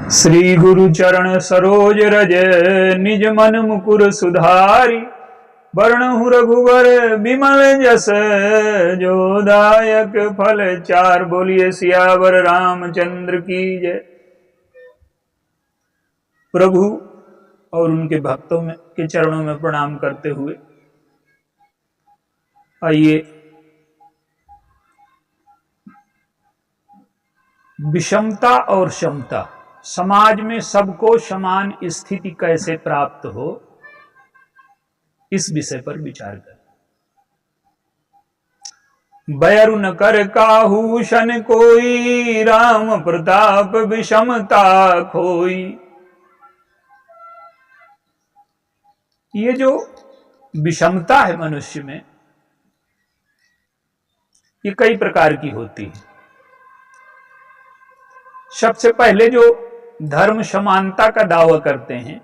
श्री गुरु चरण सरोज रज निज मन मुकुर सुधारी। वर्णहु रघुवर विमल जस जो दायक फल चार। बोलिए सियावर रामचंद्र की जय। प्रभु और उनके भक्तों में के चरणों में प्रणाम करते हुए आइए विषमता और समता, समाज में सबको समान स्थिति कैसे प्राप्त हो, इस विषय पर विचार करें। बैरु न कर काहू शन कोई, राम प्रताप विषमता खोई। ये जो विषमता है मनुष्य में, ये कई प्रकार की होती है। सबसे पहले जो धर्म समानता का दावा करते हैं,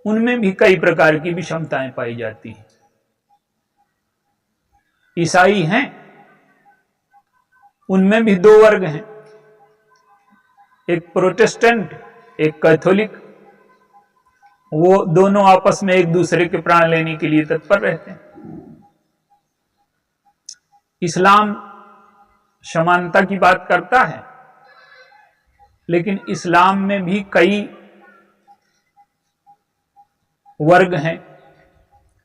उनमें भी कई प्रकार की विषमताएं पाई जाती हैं। ईसाई हैं, उनमें भी दो वर्ग हैं, एक प्रोटेस्टेंट एक कैथोलिक। वो दोनों आपस में एक दूसरे के प्राण लेने के लिए तत्पर रहते हैं। इस्लाम समानता की बात करता है, लेकिन इस्लाम में भी कई वर्ग हैं।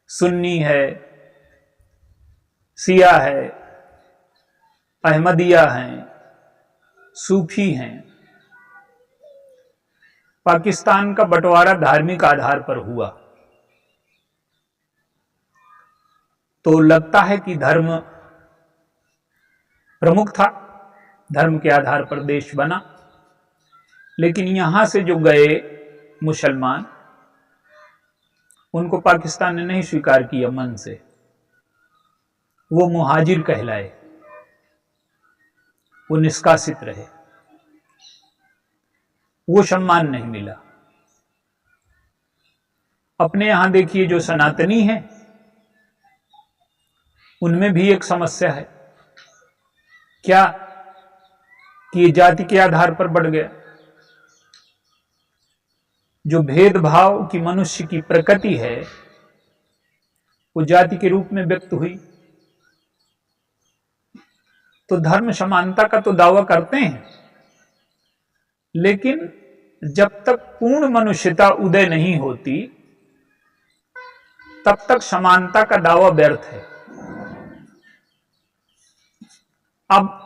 सुन्नी है, शिया है, अहमदिया हैं, सूफी हैं। पाकिस्तान का बंटवारा धार्मिक आधार पर हुआ तो लगता है कि धर्म प्रमुख था, धर्म के आधार पर देश बना। लेकिन यहां से जो गए मुसलमान, उनको पाकिस्तान ने नहीं स्वीकार किया मन से। वो मुहाजिर कहलाए, वो निष्कासित रहे, वो सम्मान नहीं मिला। अपने यहां देखिए जो सनातनी है, उनमें भी एक समस्या है। क्या कि जाति के आधार पर बढ़ गया। जो भेदभाव की मनुष्य की प्रकृति है, वो जाति के रूप में व्यक्त हुई। तो धर्म समानता का तो दावा करते हैं, लेकिन जब तक पूर्ण मनुष्यता उदय नहीं होती, तब तक समानता का दावा व्यर्थ है। अब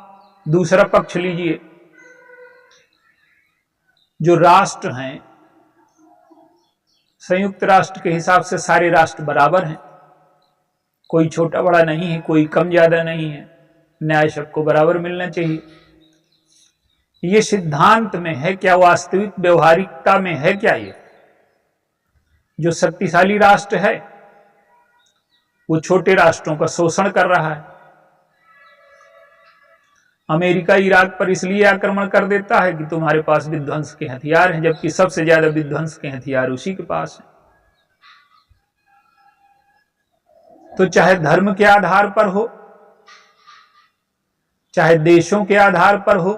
दूसरा पक्ष लीजिए। जो राष्ट्र हैं, संयुक्त राष्ट्र के हिसाब से सारे राष्ट्र बराबर हैं, कोई छोटा बड़ा नहीं है, कोई कम ज्यादा नहीं है। न्याय सबको बराबर मिलना चाहिए। ये सिद्धांत में है क्या? वास्तविक व्यवहारिकता में है क्या? ये जो शक्तिशाली राष्ट्र है, वो छोटे राष्ट्रों का शोषण कर रहा है। अमेरिका इराक पर इसलिए आक्रमण कर देता है कि तुम्हारे पास विध्वंस के हथियार हैं, जबकि सबसे ज्यादा विध्वंस के हथियार उसी के पास हैं। तो चाहे धर्म के आधार पर हो, चाहे देशों के आधार पर हो,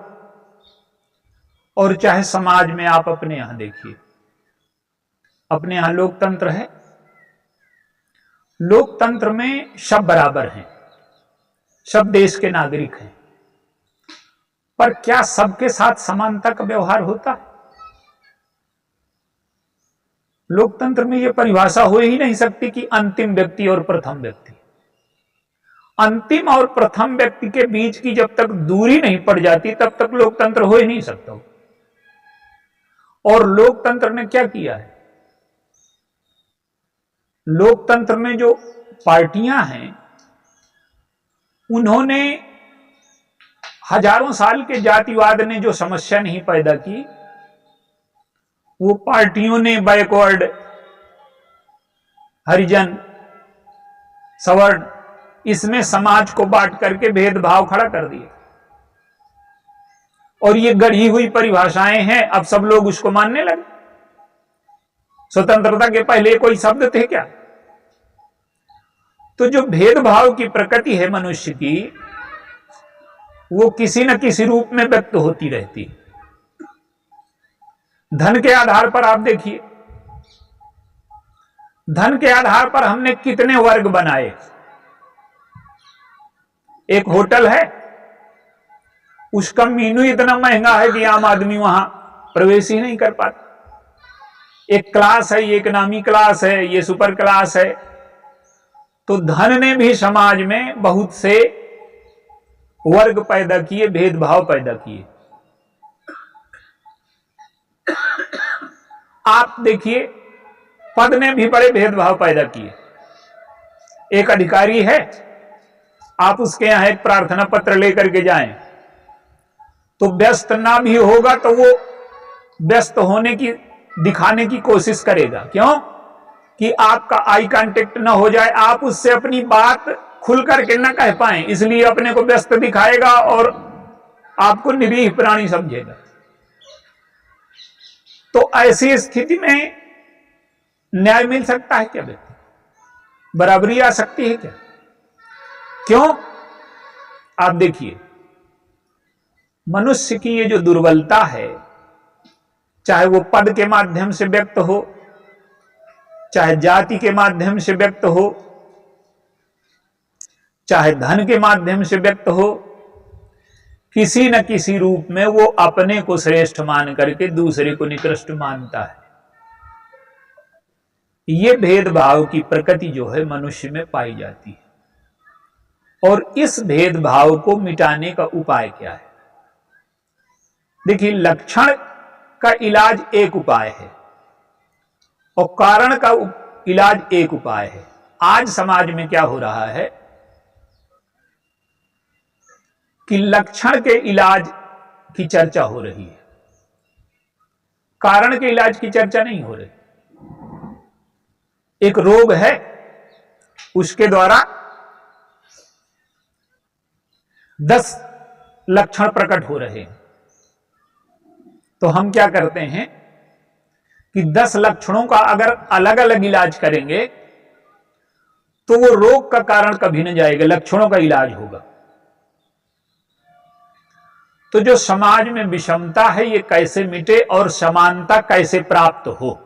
और चाहे समाज में, आप अपने यहां देखिए। अपने यहां लोकतंत्र है, लोकतंत्र में सब बराबर हैं, सब देश के नागरिक हैं। पर क्या सबके साथ समानता का व्यवहार होता है? लोकतंत्र में यह परिभाषा हो ही नहीं सकती कि अंतिम व्यक्ति और प्रथम व्यक्ति। अंतिम और प्रथम व्यक्ति के बीच की जब तक दूरी नहीं पड़ जाती, तब तक लोकतंत्र हो ही नहीं सकता। और लोकतंत्र ने क्या किया है? लोकतंत्र में जो पार्टियां हैं, उन्होंने हजारों साल के जातिवाद ने जो समस्या नहीं पैदा की, वो पार्टियों ने बैकवर्ड, हरिजन, सवर्ण, इसमें समाज को बांट करके भेदभाव खड़ा कर दिया। और ये गढ़ी हुई परिभाषाएं हैं, अब सब लोग उसको मानने लगे। स्वतंत्रता के पहले कोई शब्द थे क्या? तो जो भेदभाव की प्रकृति है मनुष्य की, वो किसी न किसी रूप में व्यक्त होती रहती है। धन के आधार पर आप देखिए, धन के आधार पर हमने कितने वर्ग बनाए। एक होटल है, उसका मीनू इतना महंगा है कि आम आदमी वहां प्रवेश ही नहीं कर पाता। एक क्लास है, ये इकोनॉमी क्लास है, ये सुपर क्लास है। तो धन ने भी समाज में बहुत से वर्ग पैदा किए, भेदभाव पैदा किए। आप देखिए, पद ने भी बड़े भेदभाव पैदा किए। एक अधिकारी है, आप उसके यहां एक प्रार्थना पत्र लेकर के जाएं, तो व्यस्त ना भी होगा तो वो व्यस्त होने की दिखाने की कोशिश करेगा। क्यों? कि आपका आई कांटेक्ट ना हो जाए, आप उससे अपनी बात खुल करके ना कह पाए, इसलिए अपने को व्यस्त दिखाएगा और आपको निरीह प्राणी समझेगा। तो ऐसी स्थिति में न्याय मिल सकता है क्या? व्यक्ति बराबरी आ सकती है क्या? क्यों? आप देखिए, मनुष्य की ये जो दुर्बलता है, चाहे वो पद के माध्यम से व्यक्त हो, चाहे जाति के माध्यम से व्यक्त हो, चाहे धन के माध्यम से व्यक्त हो, किसी न किसी रूप में वो अपने को श्रेष्ठ मान करके दूसरे को निकृष्ट मानता है। ये भेदभाव की प्रकृति जो है मनुष्य में पाई जाती है। और इस भेदभाव को मिटाने का उपाय क्या है? देखिए, लक्षण का इलाज एक उपाय है और कारण का इलाज एक उपाय है। आज समाज में क्या हो रहा है कि लक्षण के इलाज की चर्चा हो रही है, कारण के इलाज की चर्चा नहीं हो रही। एक रोग है, उसके द्वारा 10 लक्षण प्रकट हो रहे हैं, तो हम क्या करते हैं कि 10 लक्षणों का अगर अलग अलग इलाज करेंगे तो वो रोग का कारण कभी नहीं जाएगा, लक्षणों का इलाज होगा। तो जो समाज में विषमता है ये कैसे मिटे और समानता कैसे प्राप्त हो,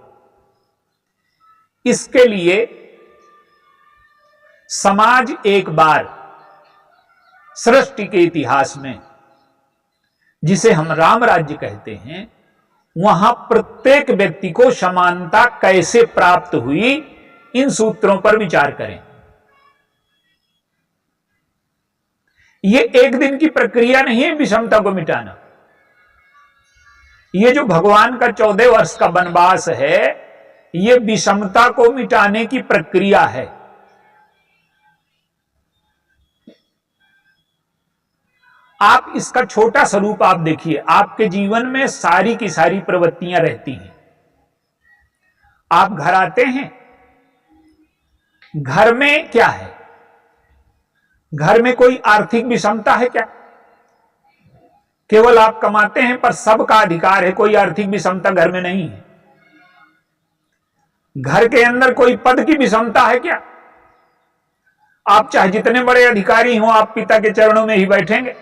इसके लिए समाज एक बार सृष्टि के इतिहास में, जिसे हम राम राज्य कहते हैं, वहां प्रत्येक व्यक्ति को समानता कैसे प्राप्त हुई, इन सूत्रों पर विचार करें। ये एक दिन की प्रक्रिया नहीं है विषमता को मिटाना। ये जो भगवान का 14 वर्ष का वनवास है, ये विषमता को मिटाने की प्रक्रिया है। आप इसका छोटा स्वरूप आप देखिए, आपके जीवन में सारी की सारी प्रवृत्तियां रहती हैं। आप घर आते हैं, घर में क्या है? घर में कोई आर्थिक विषमता है क्या? केवल आप कमाते हैं पर सबका अधिकार है, कोई आर्थिक विषमता घर में नहीं है। घर के अंदर कोई पद की विषमता है क्या? आप चाहे जितने बड़े अधिकारी हो, आप पिता के चरणों में ही बैठेंगे।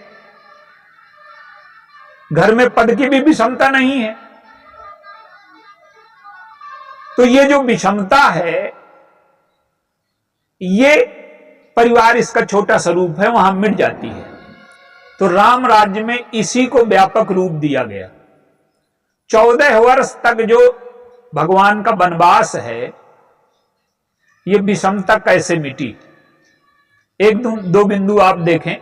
घर में पद की भी विषमता नहीं है। तो ये जो विषमता है, ये परिवार इसका छोटा स्वरूप है, वहां मिट जाती है। तो राम राज्य में इसी को व्यापक रूप दिया गया। 14 वर्ष तक जो भगवान का वनवास है, ये विषमता कैसे मिटी? एक दो बिंदु आप देखें।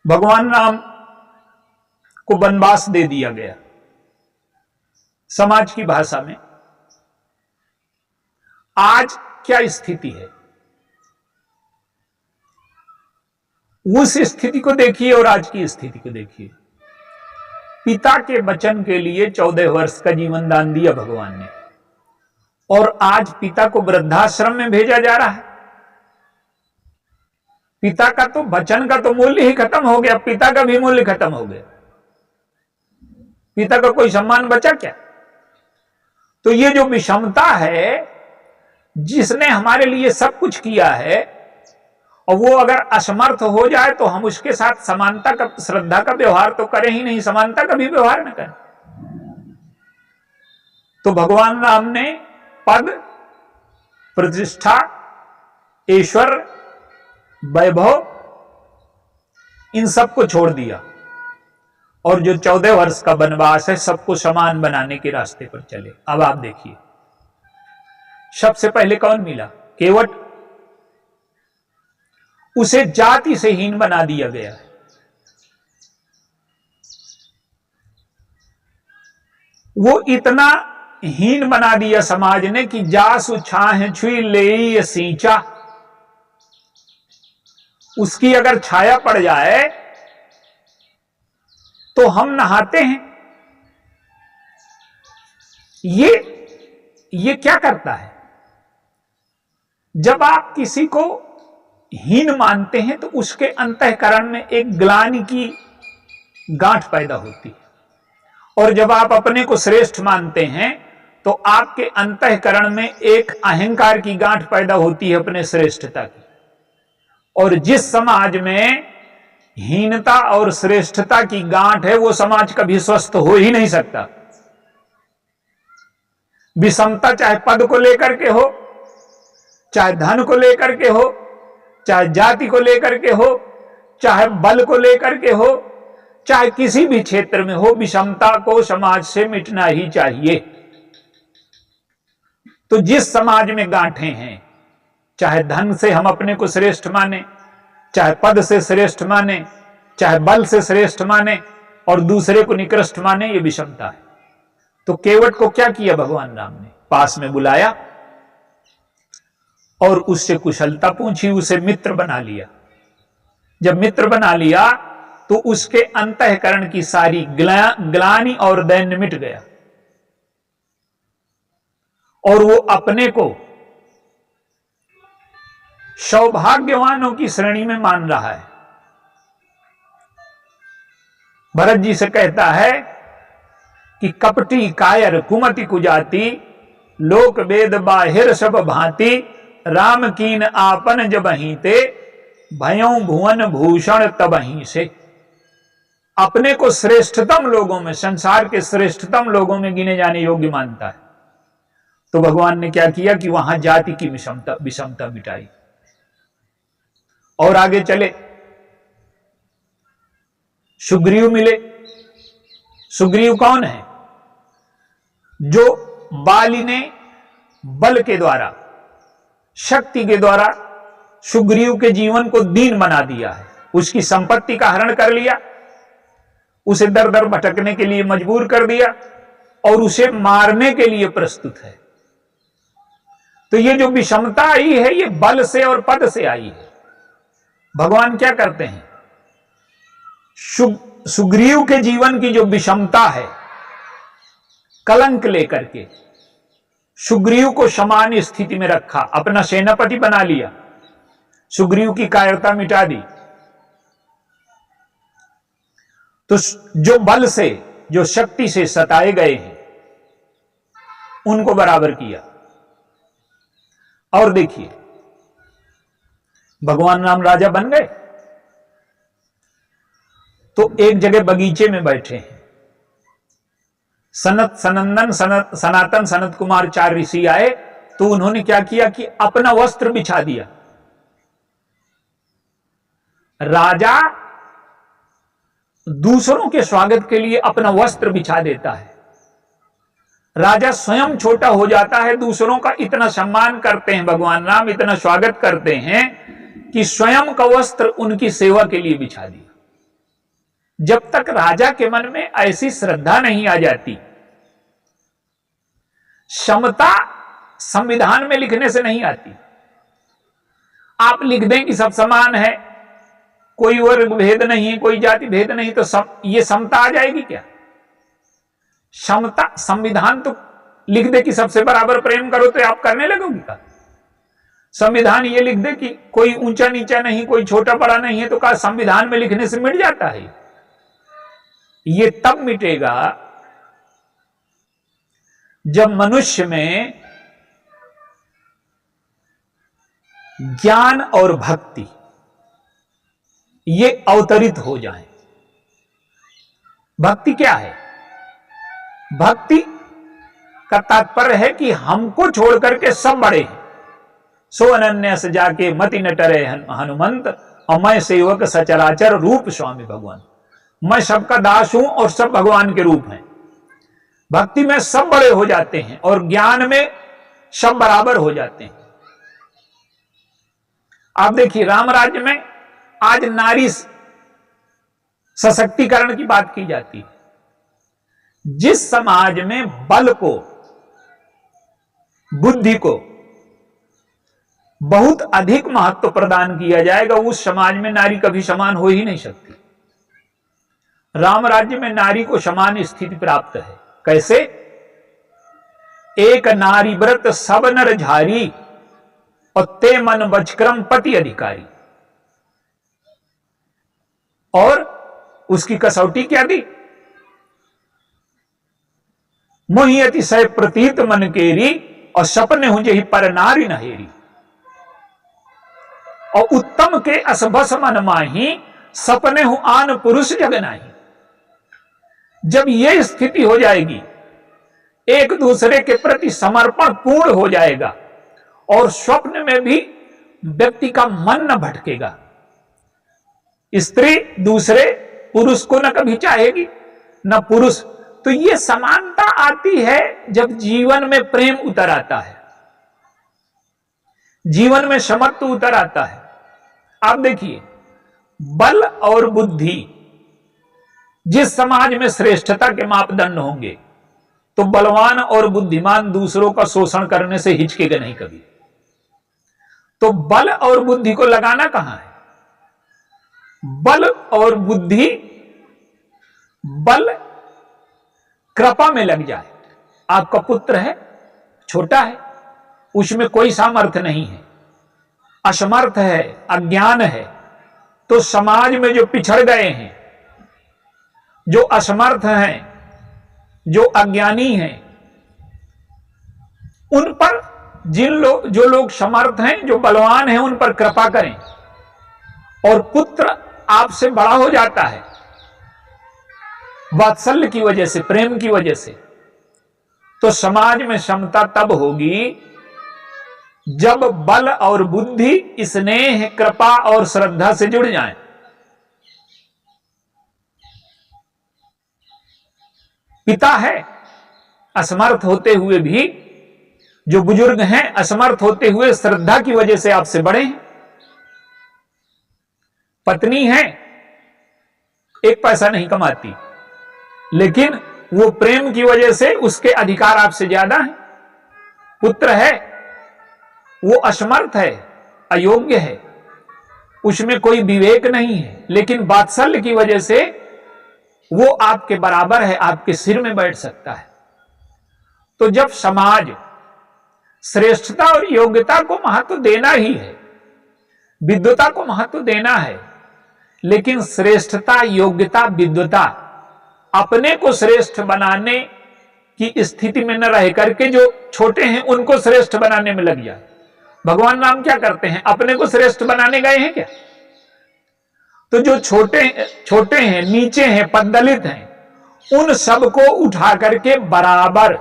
भगवान राम को वनवास दे दिया गया। समाज की भाषा में आज क्या स्थिति है, उस स्थिति को देखिए और आज की स्थिति को देखिए। पिता के वचन के लिए 14 वर्ष का जीवन दान दिया भगवान ने, और आज पिता को वृद्धाश्रम में भेजा जा रहा है। पिता का तो वचन का तो मूल्य ही खत्म हो गया, पिता का भी मूल्य खत्म हो गया। पिता का कोई सम्मान बचा क्या? तो ये जो विषमता है, जिसने हमारे लिए सब कुछ किया है, और वो अगर असमर्थ हो जाए तो हम उसके साथ समानता का, श्रद्धा का व्यवहार तो करें ही नहीं, समानता का भी व्यवहार न करें। तो भगवान राम ने पद, प्रतिष्ठा, ईश्वर, वैभव, इन सबको छोड़ दिया और जो 14 वर्ष का वनवास है सबको समान बनाने के रास्ते पर चले। अब आप देखिए, सबसे पहले कौन मिला? केवट। उसे जाति से हीन बना दिया गया है। वो इतना हीन बना दिया समाज ने कि जासु छाह छुई ले सींचा, उसकी अगर छाया पड़ जाए तो हम नहाते हैं। ये क्या करता है? जब आप किसी को हीन मानते हैं तो उसके अंतःकरण में एक ग्लानि की गांठ पैदा होती है, और जब आप अपने को श्रेष्ठ मानते हैं तो आपके अंतःकरण में एक अहंकार की गांठ पैदा होती है अपने श्रेष्ठता की। और जिस समाज में हीनता और श्रेष्ठता की गांठ है वो समाज कभी स्वस्थ हो ही नहीं सकता। विषमता चाहे पद को लेकर के हो, चाहे धन को लेकर के हो, चाहे जाति को लेकर के हो, चाहे बल को लेकर के हो, चाहे किसी भी क्षेत्र में हो, विषमता को समाज से मिटना ही चाहिए। तो जिस समाज में गांठें हैं, चाहे धन से हम अपने को श्रेष्ठ माने, चाहे पद से श्रेष्ठ माने, चाहे बल से श्रेष्ठ माने और दूसरे को निकृष्ट माने, ये विषमता है। तो केवट को क्या किया भगवान राम ने? पास में बुलाया और उससे कुशलता पूछी, उसे मित्र बना लिया। जब मित्र बना लिया तो उसके अंतःकरण की सारी ग्लानि और दैन्य मिट गया और वो अपने को सौभाग्यवानों की श्रेणी में मान रहा है। भरत जी से कहता है कि कपटी कायर कुमति कुजाति, लोक वेद बाहिर सब भांति, राम कीन आपन जब ते, भयों भुवन भूषण तबहीं से। अपने को श्रेष्ठतम लोगों में, संसार के श्रेष्ठतम लोगों में गिने जाने योग्य मानता है। तो भगवान ने क्या किया कि वहां जाति की विषमता मिटाई। और आगे चले, सुग्रीव मिले। सुग्रीव कौन है? जो बाली ने बल के द्वारा, शक्ति के द्वारा सुग्रीव के जीवन को दीन बना दिया है। उसकी संपत्ति का हरण कर लिया, उसे दर दर भटकने के लिए मजबूर कर दिया और उसे मारने के लिए प्रस्तुत है। तो ये जो विषमता आई है ये बल से और पद से आई है। भगवान क्या करते हैं? सुग्रीव के जीवन की जो विषमता है, कलंक लेकर के सुग्रीव को समान स्थिति में रखा, अपना सेनापति बना लिया, सुग्रीव की कायरता मिटा दी। तो जो बल से, जो शक्ति से सताए गए हैं उनको बराबर किया। और देखिए, भगवान राम राजा बन गए तो एक जगह बगीचे में बैठे हैं। सनातन सनत कुमार 4 ऋषि आए तो उन्होंने क्या किया कि अपना वस्त्र बिछा दिया। राजा दूसरों के स्वागत के लिए अपना वस्त्र बिछा देता है। राजा स्वयं छोटा हो जाता है, दूसरों का इतना सम्मान करते हैं भगवान राम, इतना स्वागत करते हैं कि स्वयं का वस्त्र उनकी सेवा के लिए बिछा दिया। जब तक राजा के मन में ऐसी श्रद्धा नहीं आ जाती, समता संविधान में लिखने से नहीं आती। आप लिख दें कि सब समान है, कोई वर्ग भेद नहीं है, कोई जाति भेद नहीं, तो ये समता आ जाएगी क्या? समता, संविधान तो लिख दे कि सबसे बराबर प्रेम करो तो आप करने लगोगे क्या? संविधान ये लिख दे कि कोई ऊंचा नीचा नहीं, कोई छोटा बड़ा नहीं है, तो क्या संविधान में लिखने से मिट जाता है? ये तब मिटेगा जब मनुष्य में ज्ञान और भक्ति ये अवतरित हो जाएं। भक्ति क्या है? भक्ति का तात्पर्य है कि हमको छोड़ करके सब बड़े हैं। सो अनन्य से जाके मति न टरे हनुमंत, और मैं सेवक सचराचर रूप स्वामी भगवान। मैं सबका दास हूं और सब भगवान के रूप हैं। भक्ति में सब बड़े हो जाते हैं और ज्ञान में सब बराबर हो जाते हैं। आप देखिए, राम राज्य में आज नारी सशक्तिकरण की बात की जाती है। जिस समाज में बल को, बुद्धि को बहुत अधिक महत्व प्रदान किया जाएगा, उस समाज में नारी कभी समान हो ही नहीं सकती। राम राज्य में नारी को समान स्थिति प्राप्त है। कैसे? एक नारी व्रत सब नर झारी, और ते मन बचक्रम पति अधिकारी। और उसकी कसौटी क्या दी? मोहि अतिशय प्रतीत मन केरी, और सपने हूं जही पर नारी नहेरी। और उत्तम के असभस मन माही, सपने हूं आन पुरुष जग नाही। जब यह स्थिति हो जाएगी, एक दूसरे के प्रति समर्पण पूर्ण हो जाएगा, और स्वप्न में भी व्यक्ति का मन न भटकेगा। स्त्री दूसरे पुरुष को न कभी चाहेगी, न पुरुष। तो यह समानता आती है जब जीवन में प्रेम उतर आता है, जीवन में समत्व उतर आता है। आप देखिए, बल और बुद्धि जिस समाज में श्रेष्ठता के मापदंड होंगे, तो बलवान और बुद्धिमान दूसरों का शोषण करने से हिचकेगा नहीं कभी। तो बल और बुद्धि को लगाना कहां है? बल और बुद्धि, बल कृपा में लग जाए। आपका पुत्र है, छोटा है, उसमें कोई सामर्थ्य नहीं है, असमर्थ है, अज्ञान है, तो समाज में जो पिछड़ गए हैं, जो असमर्थ हैं, जो अज्ञानी हैं, उन पर जो लोग समर्थ हैं, जो बलवान हैं, उन पर कृपा करें। और पुत्र आपसे बड़ा हो जाता है वात्सल्य की वजह से, प्रेम की वजह से, तो समाज में समता तब होगी जब बल और बुद्धि, स्नेह, कृपा और श्रद्धा से जुड़ जाएं। पिता है, असमर्थ होते हुए भी, जो बुजुर्ग हैं असमर्थ होते हुए श्रद्धा की वजह से आपसे बड़े हैं। पत्नी है, एक पैसा नहीं कमाती, लेकिन वो प्रेम की वजह से उसके अधिकार आपसे ज्यादा हैं। पुत्र है, वो असमर्थ है, अयोग्य है, उसमें कोई विवेक नहीं है, लेकिन वात्सल्य की वजह से वो आपके बराबर है, आपके सिर में बैठ सकता है। तो जब समाज श्रेष्ठता और योग्यता को महत्व देना ही है, विद्वता को महत्व देना है, लेकिन श्रेष्ठता, योग्यता, विद्वता अपने को श्रेष्ठ बनाने की स्थिति में न रह करके जो छोटे हैं उनको श्रेष्ठ बनाने में लग जाए। भगवान राम क्या करते हैं? अपने को श्रेष्ठ बनाने गए हैं क्या? तो जो छोटे हैं, नीचे हैं, पददलित हैं, उन सबको उठा करके बराबर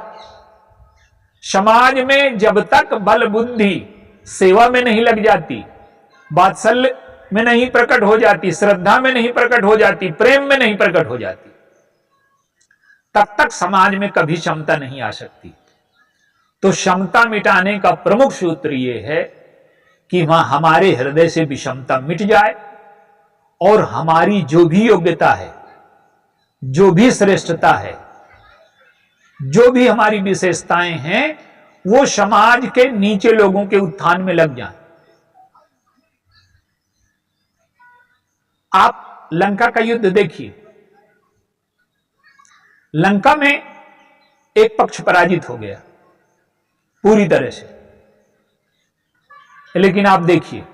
समाज में जब तक बल बुद्धि सेवा में नहीं लग जाती, वात्सल्य में नहीं प्रकट हो जाती, श्रद्धा में नहीं प्रकट हो जाती, प्रेम में नहीं प्रकट हो जाती, तब तक समाज में कभी समता नहीं आ सकती। तो समता मिटाने का प्रमुख सूत्र यह है कि वहां हमारे हृदय से विषमता मिट जाए, और हमारी जो भी योग्यता है, जो भी श्रेष्ठता है, जो भी हमारी विशेषताएं हैं, वो समाज के नीचे लोगों के उत्थान में लग जाएं। आप लंका का युद्ध देखिए, लंका में एक पक्ष पराजित हो गया पूरी तरह से, लेकिन आप देखिए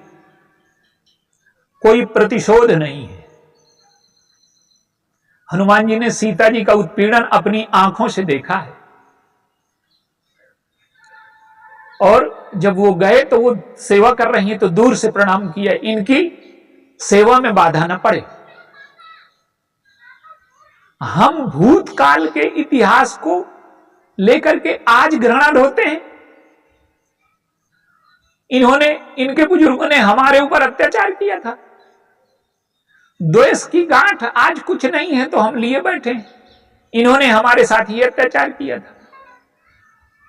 कोई प्रतिशोध नहीं है। हनुमान जी ने सीता जी का उत्पीड़न अपनी आंखों से देखा है, और जब वो गए तो वो सेवा कर रही हैं तो दूर से प्रणाम किया। इनकी सेवा में बाधा न पड़े। हम भूतकाल के इतिहास को लेकर के आज घृणा ढोते हैं। इनके बुजुर्गों ने हमारे ऊपर अत्याचार किया था। द्वेष की गांठ आज कुछ नहीं है तो हम लिए बैठे हैं। इन्होंने हमारे साथ ही अत्याचार किया था।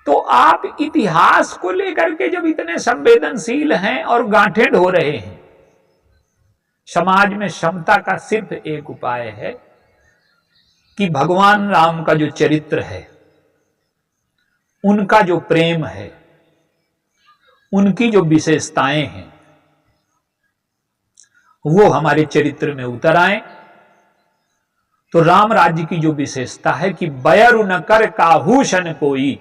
तो आप इतिहास को लेकर के जब इतने संवेदनशील हैं और गांठें ढो रहे हैं, समाज में समता का सिर्फ एक उपाय है कि भगवान राम का जो चरित्र है, उनका जो प्रेम है, उनकी जो विशेषताएं हैं, वो हमारे चरित्र में उतर आए। तो राम राज्य की जो विशेषता है कि बयरु न कर काहूषण कोई,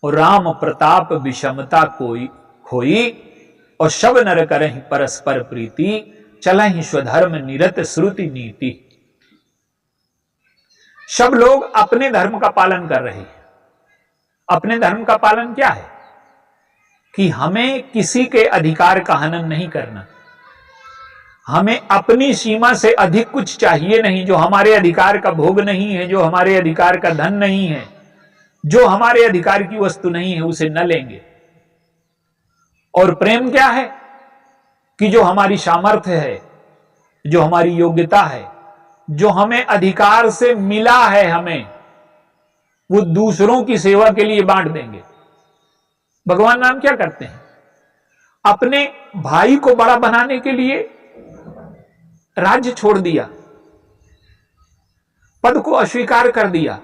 और राम प्रताप विषमता कोई खोई, और सब नर करहि परस्पर प्रीति, चलहि स्वधर्म निरत श्रुति नीति। सब लोग अपने धर्म का पालन कर रहे हैं। अपने धर्म का पालन क्या है कि हमें किसी के अधिकार का हनन नहीं करना, हमें अपनी सीमा से अधिक कुछ चाहिए नहीं। जो हमारे अधिकार का भोग नहीं है, जो हमारे अधिकार का धन नहीं है, जो हमारे अधिकार की वस्तु नहीं है, उसे न लेंगे। और प्रेम क्या है कि जो हमारी सामर्थ्य है, जो हमारी योग्यता है, जो हमें अधिकार से मिला है, हमें वो दूसरों की सेवा के लिए बांट देंगे। भगवान राम क्या करते हैं? अपने भाई को बड़ा बनाने के लिए राज्य छोड़ दिया, पद को अस्वीकार कर दिया,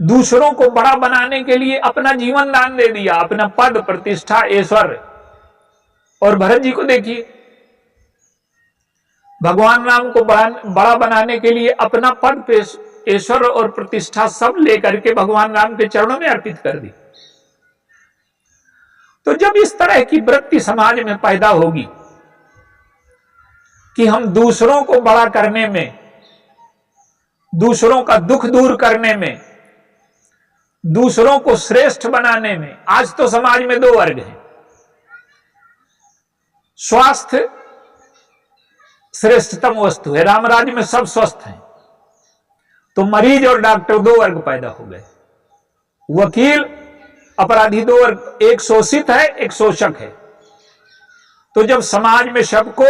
दूसरों को बड़ा बनाने के लिए अपना जीवन दान दे दिया, अपना पद, प्रतिष्ठा, ऐश्वर्य। और भरत जी को देखिए, भगवान राम को बड़ा बनाने के लिए अपना पद, ऐश्वर्य और प्रतिष्ठा सब लेकर के भगवान राम के चरणों में अर्पित कर दी। तो जब इस तरह की वृत्ति समाज में पैदा होगी कि हम दूसरों को बड़ा करने में, दूसरों का दुख दूर करने में, दूसरों को श्रेष्ठ बनाने में, आज तो समाज में दो वर्ग हैं। स्वास्थ्य श्रेष्ठतम वस्तु है, रामराज्य में सब स्वस्थ हैं, तो मरीज और डॉक्टर दो वर्ग पैदा हो गए। वकील, अपराधी दो वर्ग, एक शोषित है, एक शोषक है। तो जब समाज में सबको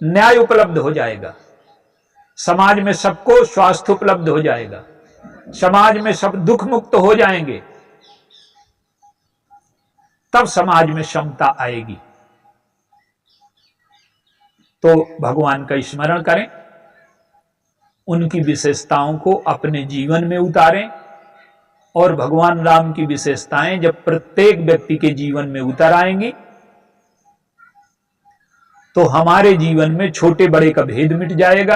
न्याय उपलब्ध हो जाएगा, समाज में सबको स्वास्थ्य उपलब्ध हो जाएगा, समाज में सब दुख मुक्त हो जाएंगे, तब समाज में समता आएगी। तो भगवान का स्मरण करें, उनकी विशेषताओं को अपने जीवन में उतारें, और भगवान राम की विशेषताएं जब प्रत्येक व्यक्ति के जीवन में उतर आएंगी तो हमारे जीवन में छोटे बड़े का भेद मिट जाएगा।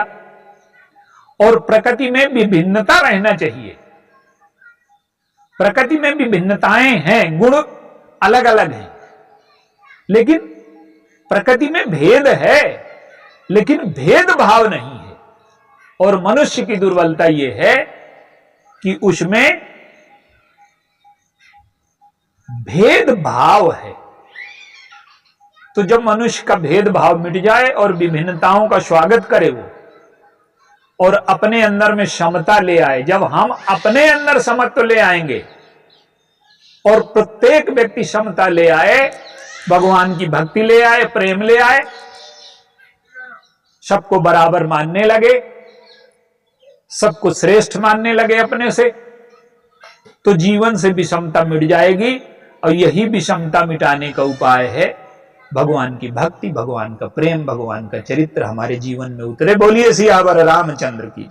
और प्रकृति में विभिन्नता रहना चाहिए। प्रकृति में विभिन्नताएं हैं, गुण अलग अलग हैं, लेकिन प्रकृति में भेद है, लेकिन भेदभाव नहीं है। और मनुष्य की दुर्बलता यह है कि उसमें भेदभाव है। तो जब मनुष्य का भेदभाव मिट जाए और विभिन्नताओं का स्वागत करे वो, और अपने अंदर में समता ले आए, जब हम अपने अंदर समत्व ले आएंगे और प्रत्येक व्यक्ति समता ले आए, भगवान की भक्ति ले आए, प्रेम ले आए, सबको बराबर मानने लगे, सबको श्रेष्ठ मानने लगे अपने से, तो जीवन से विषमता मिट जाएगी। और यही विषमता मिटाने का उपाय है भगवान की भक्ति, भगवान का प्रेम, भगवान का चरित्र हमारे जीवन में उतरे। बोलिए सियावर रामचंद्र की।